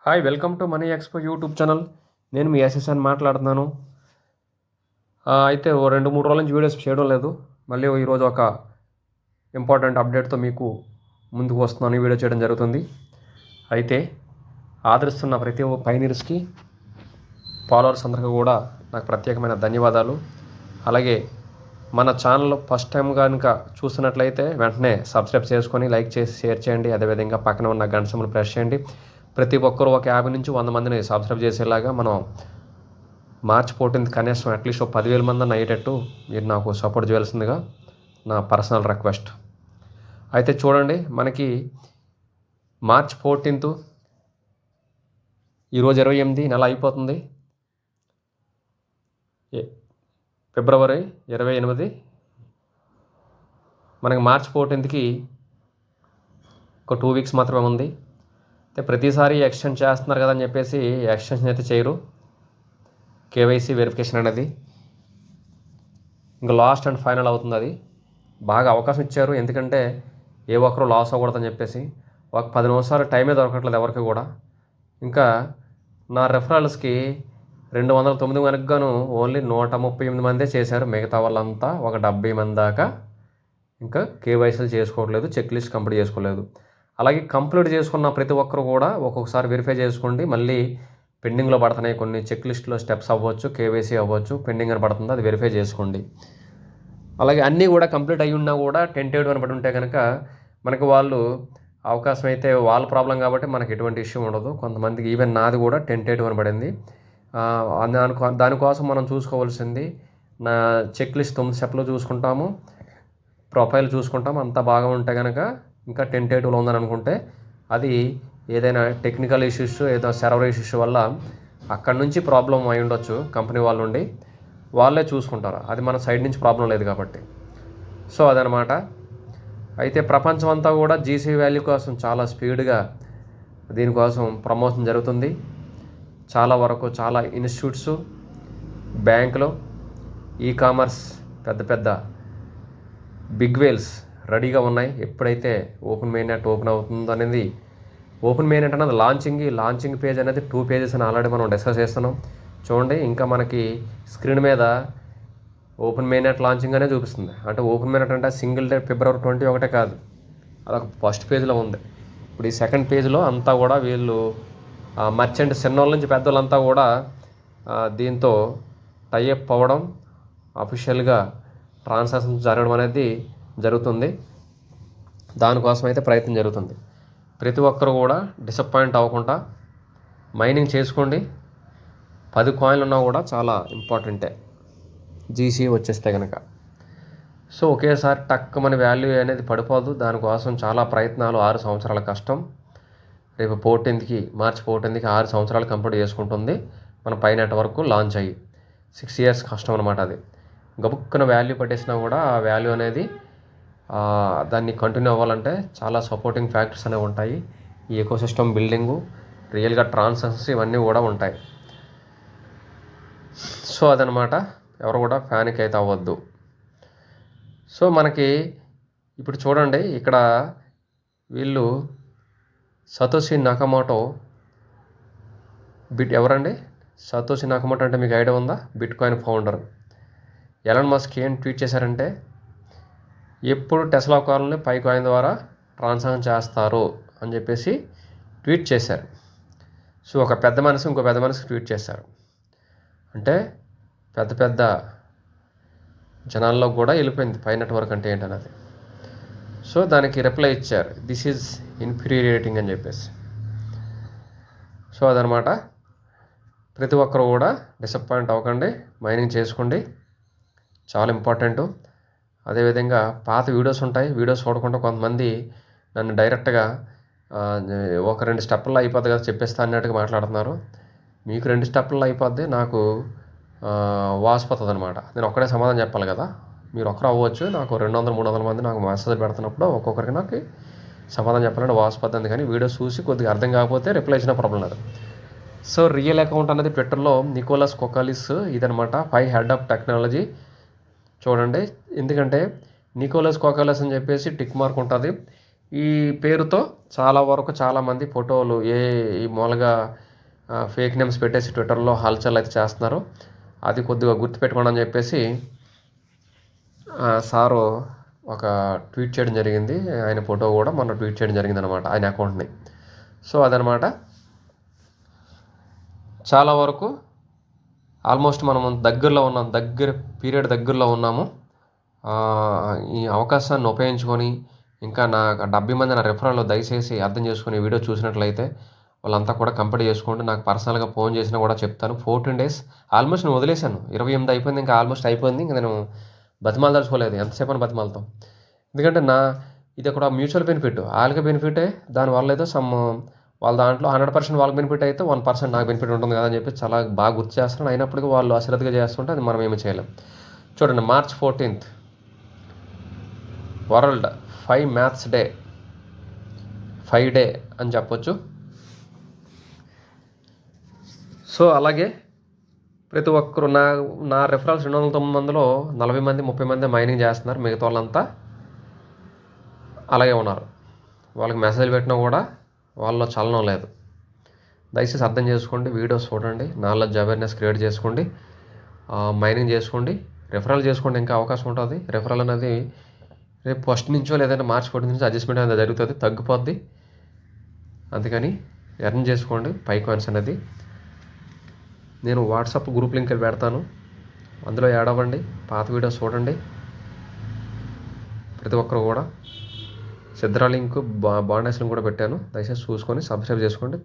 Hi, welcome to money expo YouTube channel. నేను మీ SSN మాట్లాడుతున్నాను. అయితే ఓ 2-3 రోజుల నుంచి వీడియోస్ చేయడం లేదు. మళ్ళీ ఈరోజు ఒక ఇంపార్టెంట్ అప్డేట్తో మీకు ముందుకు వస్తున్నాను. ఈ వీడియో చేయడం జరుగుతుంది. అయితే ఆదరిస్తున్న ప్రతి ఒక్క పైనీర్స్కి, ఫాలోవర్స్ అందరికీ కూడా నాకు ప్రత్యేకమైన ధన్యవాదాలు. అలాగే మన ఛానల్ ఫస్ట్ టైం కనుక చూస్తున్నట్లయితే వెంటనే సబ్స్క్రైబ్ చేసుకొని లైక్ చేసి షేర్ చేయండి. అదేవిధంగా పక్కన ఉన్న గంట సింబల్ ప్రెస్ చేయండి. ప్రతి ఒక్కరు ఒక 50 నుంచి 100 మందిని సబ్స్క్రైబ్ చేసేలాగా మనం మార్చి 14 కనీసం అట్లీస్ట్ 10,000 మంది అయ్యేటట్టు మీరు నాకు సపోర్ట్ చేయాల్సిందిగా నా పర్సనల్ రిక్వెస్ట్. అయితే చూడండి, మనకి మార్చ్ 14 ఈరోజు 28 నెల అయిపోతుంది. ఫిబ్రవరి 28 మనకి మార్చ్ 14కి ఒక 2 వీక్స్ మాత్రమే ఉంది. అయితే ప్రతిసారి ఎక్స్టెండ్ చేస్తున్నారు కదా అని చెప్పేసి ఎక్స్టెన్షన్ అయితే చేయరు. కేవైసీ వెరిఫికేషన్ అనేది ఇంకా లాస్ట్ అండ్ ఫైనల్ అవుతుంది. అది బాగా అవకాశం ఇచ్చారు, ఎందుకంటే ఏ ఒక్కరు లాస్ అవ్వకూడదని చెప్పేసి. ఒక 10 నిమిషాలు టైమే దొరకట్లేదు ఎవరికి కూడా. ఇంకా నా రెఫరల్స్కి 209 వరకు గాను ఓన్లీ 138 మందే చేశారు. మిగతా వాళ్ళంతా ఒక 70 మంది దాకా ఇంకా కేవైసీలు చేసుకోవట్లేదు, చెక్ లిస్ట్ కంప్లీట్ చేసుకోలేదు. అలాగే కంప్లీట్ చేసుకున్న ప్రతి ఒక్కరు కూడా ఒక్కొక్కసారి వెరిఫై చేసుకోండి. మళ్ళీ పెండింగ్లో పడుతున్నాయి కొన్ని చెక్ లిస్ట్లో స్టెప్స్ అవ్వచ్చు, కేవైసీ అవ్వచ్చు, పెండింగ్ అని పడుతుంది, అది వెరిఫై చేసుకోండి. అలాగే అన్నీ కూడా కంప్లీట్ అయ్యి ఉన్నా కూడా టెంటేటివ్ అని పడి ఉంటే కనుక మనకు వాళ్ళు అవకాశం అయితే వాళ్ళ ప్రాబ్లం కాబట్టి మనకి ఎటువంటి ఇష్యూ ఉండదు. కొంతమందికి ఈవెన్ నాది కూడా టెంటేటివ్ అని పడింది. దానికోసం మనం చూసుకోవాల్సింది నా చెక్ లిస్ట్ 9 స్టెప్లో చూసుకుంటాము, ప్రొఫైల్ చూసుకుంటాము. అంతా బాగా ఉంటే కనుక ఇంకా టెంటేటివ్లో ఉందని అనుకుంటే అది ఏదైనా టెక్నికల్ ఇష్యూస్, ఏదో సర్వర్ ఇష్యూస్ వల్ల అక్కడి నుంచి ప్రాబ్లం అయి ఉండొచ్చు. కంపెనీ వాళ్ళు ఉండి వాళ్ళే చూసుకుంటారు, అది మన సైడ్ నుంచి ప్రాబ్లం లేదు కాబట్టి. సో అదనమాట. అయితే ప్రపంచం అంతా కూడా జీసీ వాల్యూ కోసం చాలా స్పీడ్గా దీనికోసం ప్రమోషన్ జరుగుతుంది. చాలా వరకు చాలా ఇన్స్టిట్యూట్స్, బ్యాంకులు, ఈ-కామర్స్, పెద్ద పెద్ద బిగ్ వేల్స్ రెడీగా ఉన్నాయి. ఎప్పుడైతే ఓపెన్ మెయిన్ ఓపెన్ అవుతుందో అనేది, ఓపెన్ మెయిన్ అనేది లాంచింగ్ పేజ్ అనేది 2 పేజెస్ అని ఆల్రెడీ మనం డిస్కస్ చేస్తున్నాం. చూడండి, ఇంకా మనకి స్క్రీన్ మీద ఓపెన్ మెయిన్ లాంచింగ్ అనేది చూపిస్తుంది. అంటే ఓపెన్ మెయిన్ అంటే సింగిల్ డే ఫిబ్రవరి 21 కాదు, అదొక ఫస్ట్ పేజ్లో ఉంది. ఇప్పుడు ఈ సెకండ్ పేజ్లో అంతా కూడా వీళ్ళు మర్చెంట్ చిన్నోళ్ళ నుంచి పెద్దోళ్ళంతా కూడా దీంతో టైఅప్ అవ్వడం, అఫీషియల్గా ట్రాన్సాక్షన్ జరగడం అనేది జరుగుతుంది. దానికోసం అయితే ప్రయత్నం జరుగుతుంది. ప్రతి ఒక్కరు కూడా డిసప్పాయింట్ అవ్వకుండా మైనింగ్ చేసుకోండి. 10 కాయిన్లు ఉన్నా కూడా చాలా ఇంపార్టెంటే జీసీ వచ్చేస్తే కనుక. సో ఒకేసారి టక్కుమని వాల్యూ అనేది పడిపోదు. దానికోసం చాలా ప్రయత్నాలు, 6 సంవత్సరాల కష్టం. రేపు మార్చి 14కి 6 సంవత్సరాలు కంప్లీట్ చేసుకుంటుంది మన పై నెట్వర్క్ లాంచ్ అయ్యి. 6 ఇయర్స్ కష్టం అనమాట. అది గబుక్కున వాల్యూ పట్టేసినా కూడా ఆ వాల్యూ అనేది దాన్ని కంటిన్యూ అవ్వాలంటే చాలా సపోర్టింగ్ ఫ్యాక్టర్స్ అనేవి ఉంటాయి. ఈ ఎకోసిస్టమ్ బిల్డింగు, రియల్గా ట్రాన్సాక్షన్స్ ఇవన్నీ కూడా ఉంటాయి. సో అదనమాట. ఎవరు కూడా ప్యానిక్ అయితే అవ్వద్దు. సో మనకి ఇప్పుడు చూడండి, ఇక్కడ వీళ్ళు సతోషి నకమోటో ఎవరండి? సతోషి నకమోటో అంటే మీకు ఐడియా ఉందా? Bit coin founder. Elon Musk ఏం ట్వీట్ చేశారంటే, ఎప్పుడు టెస్లా కార్లని పై కాయిన్ ద్వారా ట్రాన్సాక్షన్ చేస్తారు అని చెప్పేసి ట్వీట్ చేశారు. సో ఒక పెద్ద మనిషి ఇంకో పెద్ద మనిషికి ట్వీట్ చేశారు. అంటే పెద్ద పెద్ద జనాల్లో కూడా వెళ్ళిపోయింది పై నెట్వర్క్ అంటే ఏంటన్నది. సో దానికి రిప్లై ఇచ్చారు, దిస్ ఈజ్ ఇన్ఫీరియేటింగ్ అని చెప్పేసి. సో అదనమాట. ప్రతి ఒక్కరు కూడా డిసప్పాయింట్ అవ్వకండి, మైనింగ్ చేసుకోండి, చాలా ఇంపార్టెంటు. అదేవిధంగా పాత వీడియోస్ ఉంటాయి, వీడియోస్ చూడకుండా కొంతమంది నన్ను డైరెక్ట్గా ఒక 2 స్టెప్పుల్లో అయిపోద్ది కదా చెప్పేస్తా అన్నట్టుగా మాట్లాడుతున్నారు. మీకు 2 స్టెప్పుల్లో అయిపోద్ది, నాకు వాసిపోతుంది అనమాట. నేను ఒక్కడే సమాధానం చెప్పాలి కదా. మీరు ఒక్కరు అవ్వచ్చు, నాకు 200-300 మంది నాకు మెసేజ్ పెడుతున్నప్పుడు ఒక్కొక్కరికి నాకు సమాధానం చెప్పాలంటే వాసిపోద్ది. అందుకని వీడియోస్ చూసి కొద్దిగా అర్థం కాకపోతే రిప్లై ఇచ్చిన ప్రాబ్లం లేదు. సో రియల్ అకౌంట్ అనేది ట్విట్టర్లో నికోలస్ కొకాలిస్ ఇదనమాట, 5 హెడ్ ఆఫ్ టెక్నాలజీ. చూడండి, ఎందుకంటే నికోలస్ కొకాలిస్ అని చెప్పేసి టిక్ మార్క్ ఉంటుంది. ఈ పేరుతో చాలా వరకు చాలామంది ఫోటోలు ఈ మూలగా ఫేక్ నేమ్స్ పెట్టేసి ట్విట్టర్లో హల్చల్ అయితే చేస్తున్నారు. అది కొద్దిగా గుర్తుపెట్టుకోండి అని చెప్పేసి సారు ఒక ట్వీట్ చేయడం జరిగింది. ఆయన ఫోటో కూడా మొన్న ట్వీట్ చేయడం జరిగింది అనమాట, ఆయన అకౌంట్ని. సో అదనమాట. చాలా వరకు ఆల్మోస్ట్ మనం దగ్గరలో ఉన్నాం, దగ్గరలో ఉన్నాము. ఈ అవకాశాన్ని ఉపయోగించుకొని ఇంకా నా 70 మంది నా రెఫరల్లో దయచేసి అర్థం చేసుకుని వీడియో చూసినట్లయితే వాళ్ళంతా కూడా కంప్లీట్ చేసుకోండి. నాకు పర్సనల్గా ఫోన్ చేసినా కూడా చెప్తాను. 14 days ఆల్మోస్ట్ నేను వదిలేశాను. 28 అయిపోయింది, ఇంకా ఆల్మోస్ట్ అయిపోయింది. ఇంకా నేను బతిమాలదలుచుకోలేదు, ఎంతసేపు అని బతిమాలతాం. ఎందుకంటే ఇది ఒక మ్యూచువల్ బెనిఫిట్, వాళ్ళకి బెనిఫిటే. దానివల్ల ఏదో వాళ్ళ దాంట్లో 100% వాళ్ళకి బెనిఫిట్ అయితే 1% నాకు బెనిఫిట్ ఉంటుంది కదా అని చెప్పి చాలా బాగా గుర్తు చేస్తున్నాను. అయినప్పటికీ వాళ్ళు అశ్రద్ధగా చేస్తుంటే అది మనం ఏమి చేయలేం. చూడండి, March 14th world 5 maths day, 5 day అని చెప్పొచ్చు. సో అలాగే ప్రతి ఒక్కరు నా రెఫరల్స్ 209 మందిలో 40 మంది 30 మంది మైనింగ్ చేస్తున్నారు. మిగతా వాళ్ళంతా అలాగే ఉన్నారు. వాళ్ళకి మెసేజ్ పెట్టినా కూడా వాళ్ళలో చలనం లేదు. దయచేసి అర్థం చేసుకోండి, వీడియోస్ చూడండి, నాలెడ్జ్ అవేర్నెస్ క్రియేట్ చేసుకోండి, మైనింగ్ చేసుకోండి, రెఫరల్ చేసుకోండి. ఇంకా అవకాశం ఉంటుంది. రెఫరల్ అనేది రేపు ఫస్ట్ నుంచో లేదంటే March 14 నుంచి అడ్జస్ట్మెంట్ అనేది జరుగుతుంది, తగ్గిపోద్ది. అందుకని ఎర్న్ చేసుకోండి పైకాయిన్స్ అనేది. నేను వాట్సాప్ గ్రూప్ లింక్ పెడతాను, అందులో యాడ్ అవ్వండి, పాత వీడియోస్ చూడండి. ప్రతి ఒక్కరు కూడా సిద్ధరా లింక్ బాండెస్ లింక్ కూడా పెట్టాను, దయచేసి చూసుకొని సబ్స్క్రైబ్ చేసుకోండి.